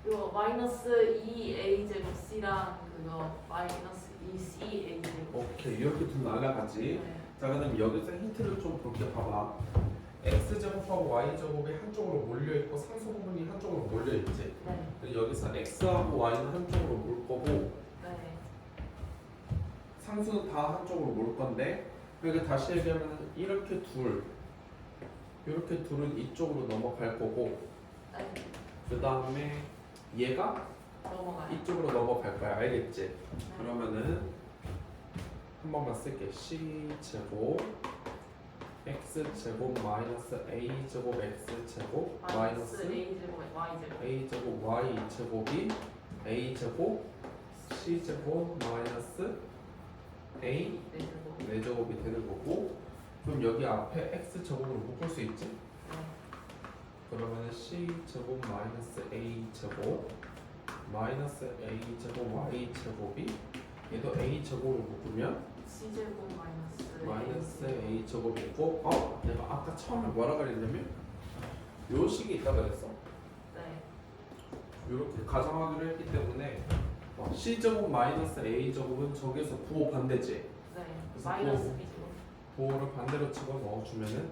이거 마이너스 2a 제곱 c랑 그거 마이너스 2c a 제곱. 오케이 이렇게 둘 날라가지. 네. 자 그럼 여기서 힌트를 좀 볼게. 봐봐. x 제곱하고 y 제곱이 한쪽으로 몰려 있고 상수 부분이 한쪽으로 몰려 있지. 네. 여기서 x하고 y는 한쪽으로 몰 거고 네. 상수는 다 한쪽으로 몰 건데 그러니까 다시 얘기하면 이렇게 이렇게 둘은 이쪽으로 넘어갈 거고 네. 그 다음에 얘가 넘어가요. 이쪽으로 넘어갈 거야. 알겠지? 네. 그러면은 한 번만 쓸게. c 제곱 x 제곱 마이너스 a 제곱 x 제곱 마이너스 마이너스 a 제곱 y 제곱. a 제곱 y 제곱이 a 제곱 c 제곱 마이너스 a 네 제곱. 4제곱이 되는 거고 그럼 여기 앞에 x 제곱으로 묶을 수 있지? 네. 그러면은 c 제곱 마이너스 a 제곱 마이너스 a 제곱 y 제곱이 얘도 a 제곱으로 묶으면 c 제곱 마이너스 a 제곱이 있고 내가 아까 처음에 뭐라 그랬냐면 요 식이 있다 그랬어. 네. 이렇게 가정하기로 했기 때문에 c 제곱 마이너스 a 제곱은 저기서 부호 반대지. 네. 그래서 마이너스 b 제곱. 부호를 반대로 집어 넣어주면은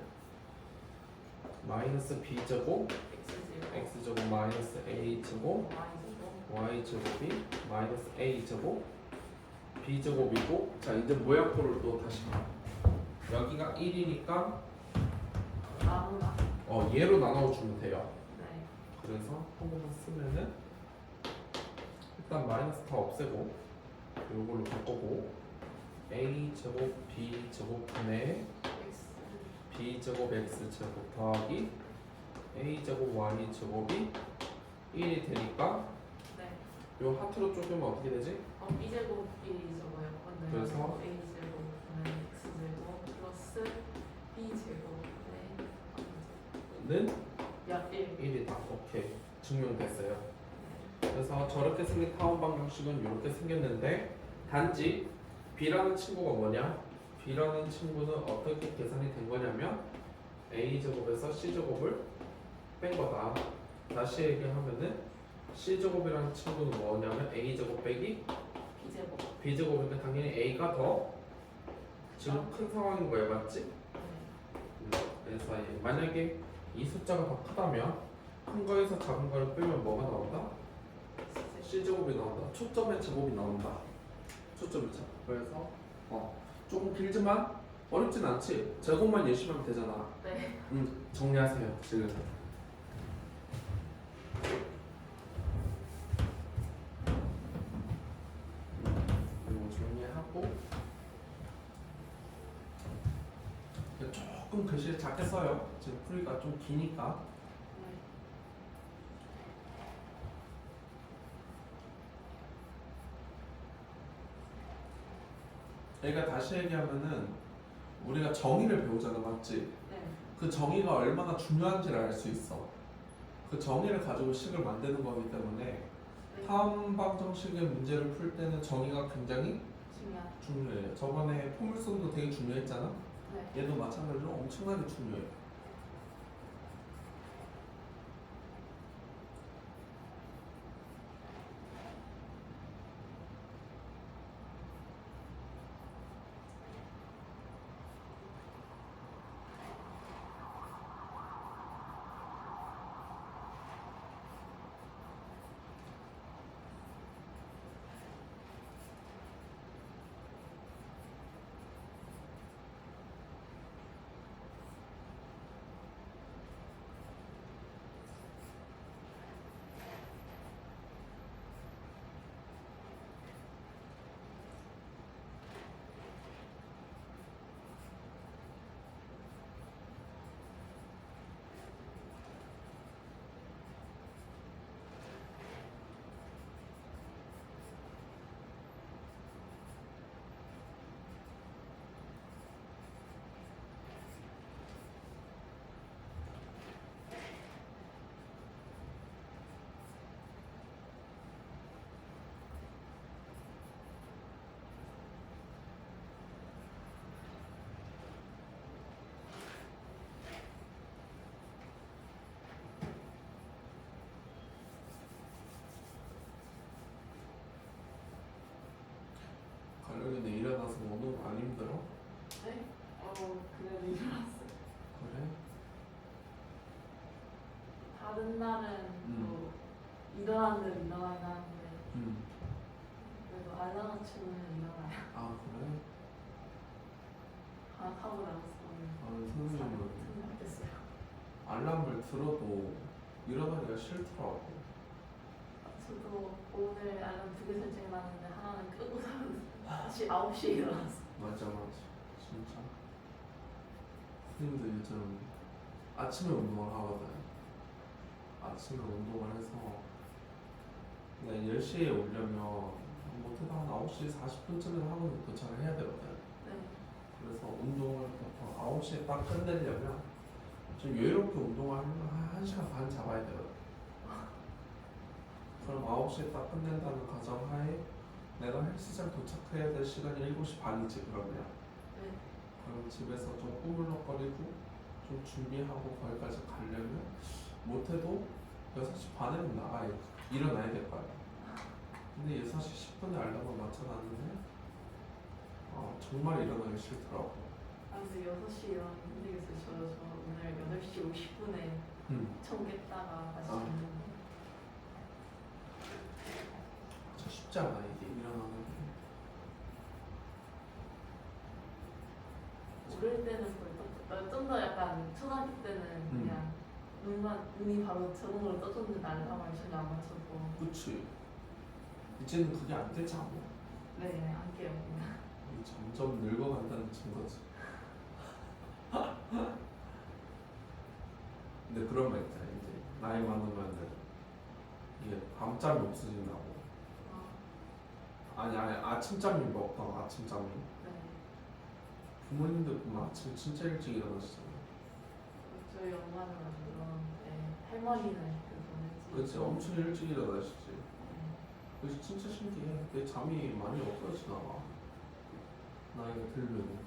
마이너스 b 제곱 x 제곱. x 제곱 마이너스 a 제곱 y 제곱. y 제곱이 마이너스 a 제곱 b 제곱이고 자 이제 모양표를 또 다시 봐. 여기가 1이니까 나누나. 얘로 나눠주면 돼요. 네. 그래서 한 번만 쓰면은 일단 마이너스 다 없애고 요걸로 바꾸고 a 제곱 b 제곱 분의 x. b 제곱 x 제곱 더하기 a 제곱 y 제곱이 1이 되니까 네. 요 하트로 쪼개면 어떻게 되지? b 제곱이 저거요. 네. 그래서 a 제곱 분의 x 제곱 플러스 b 제곱분의 는 약 1. 1이다. 오케이. 증명됐어요. 그래서 저렇게 생긴 타원 방정식은 이렇게 생겼는데 단지 b라는 친구가 뭐냐? b라는 친구는 어떻게 계산이 된 거냐면 a제곱에서 c제곱을 뺀 거다. 다시 얘기하면은 c제곱이라는 친구는 뭐냐면 a제곱 빼기 b 제곱. b제곱이니까 당연히 a가 더 지금 큰 상황인 거예요. 맞지? 네. 그래서 만약에 이 숫자가 더 크다면 큰 거에서 작은 거를 빼면 뭐가 나온다? c제곱이 나온다. 초점의 제곱이 나온다. 초점의 제곱. 그래서 조금 길지만 어렵진 않지. 제곱만 열심히 하면 되잖아. 네. 정리하세요. 지금. 이거 정리하고 조금 글씨를 작게 써요. 지금 풀이가 좀 기니까. 네. 그러니까 다시 얘기하면은 우리가 정의를 배우잖아, 맞지? 네. 그 정의가 얼마나 중요한지를 알 수 있어. 그 정의를 가지고 식을 만드는 거기 때문에 네. 타원방정식의 문제를 풀 때는 정의가 굉장히 중요한. 중요해요. 저번에 포물선도 되게 중요했잖아. 네. 얘도 마찬가지로 엄청나게 중요해. 가려기는 일어나서 오늘 안 힘들어? 네? 그래도 일어났어요. 그래? 다른 날은 또 일어나는 대로 일어나긴 하는데 그래도 알람 맞추면 일어나요. 아 그래? 하고 나서 선생님은 생각했어요. 알람을 들어도 일어나기가 싫더라고. 저도 오늘 알람 2개 설정해놨는데 하나는 끄고 다시 9시에 일어났어요. 맞아 진짜. 선생님도 요즘 아침에 운동을 하거든. 아침에 운동을 해서 그냥 10시에 오려면 못해도 한 9시 40분쯤에 학원에 도착을 해야 되거든. 네. 그래서 운동을 보통 9시에 딱 끝내려면 좀 여유롭게 운동을 하려면 한 1시간 반 잡아야 되거든. 그럼 9시에 딱 끝낸다는 가정하에 내가 헬스장 도착해야 될 시간이 7시 반이지 그러면. 네. 그럼 집에서 좀 꾸물럭거리고 좀 준비하고 거기까지 가려면 못해도 6시 반에는 나가야 일어나야 될 거야. 근데 6시 10분에 알람을 맞춰놨는데 정말 일어나기 싫더라고. 근데 6시에 일어나면 힘들겠어요. 저 오늘 8시 50분에 처음 깼다가 다시 잤는데 진짜 쉽지 않아 이게 일어나는 게. 어릴 때는 좀 더 약간 초등학교 때는 그냥 눈이 바로 자동으로 떠졌는데 알람을 전혀 안 맞춰도 그치. 이제는 그게 안 되잖아. 네, 안 깨요. 그냥. 점점 늙어간다는 증거지. 근데 그런 말 있잖아. 이제 나이 많으면은 이게 밤잠이 없어진다고. 아니 아침잠이 없다고. 아침잠이. 네. 부모님들 보면 아침 진짜 일찍 일어나시잖아. 저희 엄마는 안 일어나는데 할머니는 그래서 그치 엄청 일찍 일어나시지. 네. 그래서 진짜 신기해. 내 잠이 많이 없어지나 봐. 나이가 들면.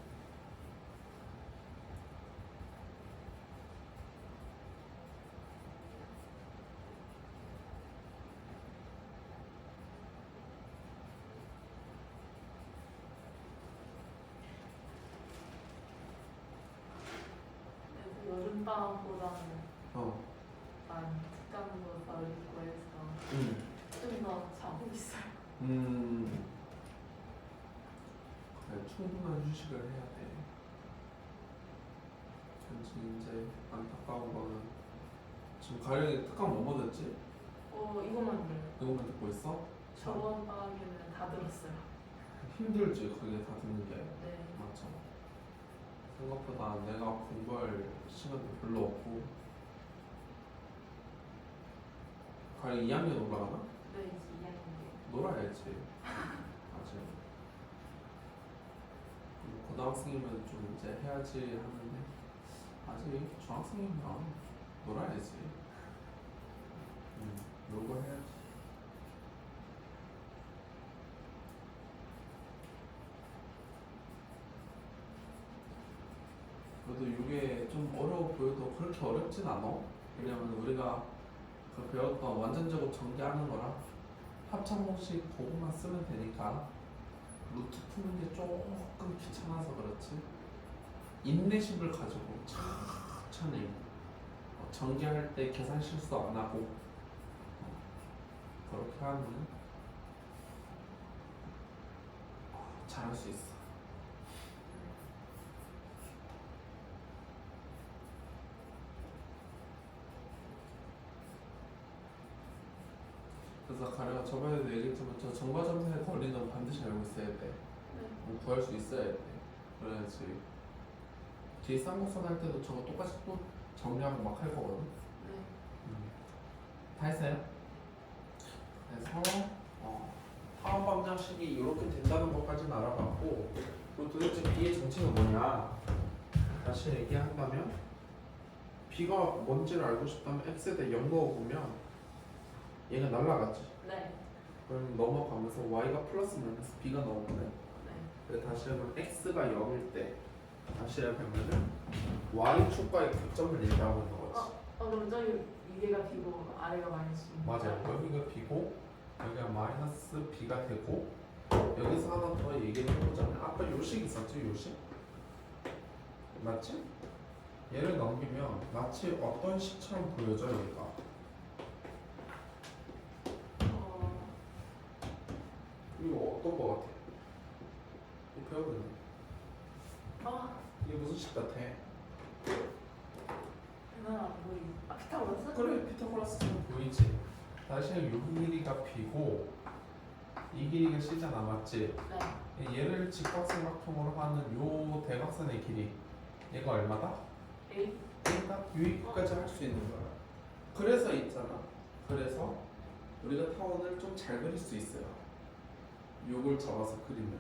그래서 여름방학보다는 어. 난 특강도 더 있고 해서 좀 더 자고 있어요. 그래 충분한 휴식을 해야 돼. 단지 이제 안타까운 거는 지금 가령이 특강 뭐 받았지? 이것만 들어요. 이것만 듣고 있어? 저번 방학에는 다 들었어요. 힘들지 그게 다 듣는 게. 네. 맞아. 생각보다 내가 공부할 시간도 별로 없고. 가령 2학년 올라가나? 네, 이제 2학년이에요. 놀아야지. 맞아. 고등학생이면 좀 이제 해야지 하는데 아직 중학생이면 놀아야지. 놀고 해야지. 그래도 이게 좀 어려워 보여도 그렇게 어렵진 않아. 왜냐면 우리가 그 배웠던 완전적으로 전개하는 거랑 합창공식 그것만 쓰면 되니까 루트 푸는 게 조금 귀찮아서 그렇지. 인내심을 가지고 천천히 전개할 때 계산 실수 안 하고 그렇게 하면 잘할 수 있어. 그래서 가려가 저번에도 얘기했지만 저 정과점수의 권리는 반드시 알고 있어야 돼. 구할 수 있어야 돼. 그래야지. 뒤에 쌍곡선 할 때도 저거 똑같이 또 정리하고 막 할 거거든. 다 했어요? 그래서 타원 방정식이 이렇게 된다는 것까지는 알아봤고, 그리고 도대체 B의 정체는 뭐냐? 다시 얘기한다면 B가 뭔지를 알고 싶다면 X에다 0 넣어보면 얘가 날라갔지. 네. 그럼 넘어가면서 Y가 플러스 마이너스 B가 나오거든. 네. 그래서 다시 하면 X가 0일 때 다시 해보면은 Y축과의 교점을 얘기하고 있는 거지. 그럼 저기 위에가 B고 아래가 마이너스. 맞아요. 여기가 B고 여기가 마이너스 B가 되고, 여기서 하나 더 얘기를 해보자면 아까 요식 있었죠? 요식? 맞지? 얘를 넘기면 마치 어떤 식처럼 보여져 얘가. 이거 어떤 거 같아? 이거 배워보네. 이게 무슨 식 같아? 피타고라스? 그래, 피타고라스처럼 보이지? 다시 요 길이가 B고 이 길이가 C잖아, 맞지? 네. 얘를 직각삼각형으로 하는 요 대각선의 길이 얘가 얼마다? A? 그러니까 여기까지 할 수 있는 거야. 그래서 있잖아. 그래서 우리가 타원을 좀 잘 그릴 수 있어요. 요걸 잡아서 그리면.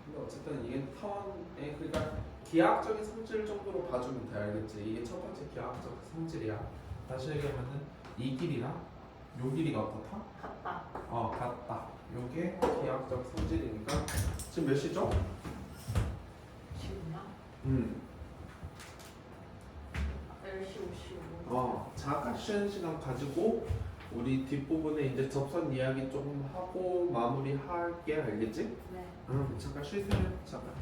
근데 어쨌든 이게 타원의 그러니까 기하학적인 성질 정도로 봐주면 돼. 알겠지? 이게 첫 번째 기하학적 성질이야. 다시 얘기하면은 이 길이랑 요 길이가 어떻다? 같다. 같다. 요게 기하학적 성질이니까 지금 몇 시죠? 지금요? 10시 55분. 잠깐 쉬는 시간 가지고 우리 뒷부분에 이제 접선 이야기 좀 하고 마무리할게. 알겠지? 네. 잠깐 쉬세요. 잠깐.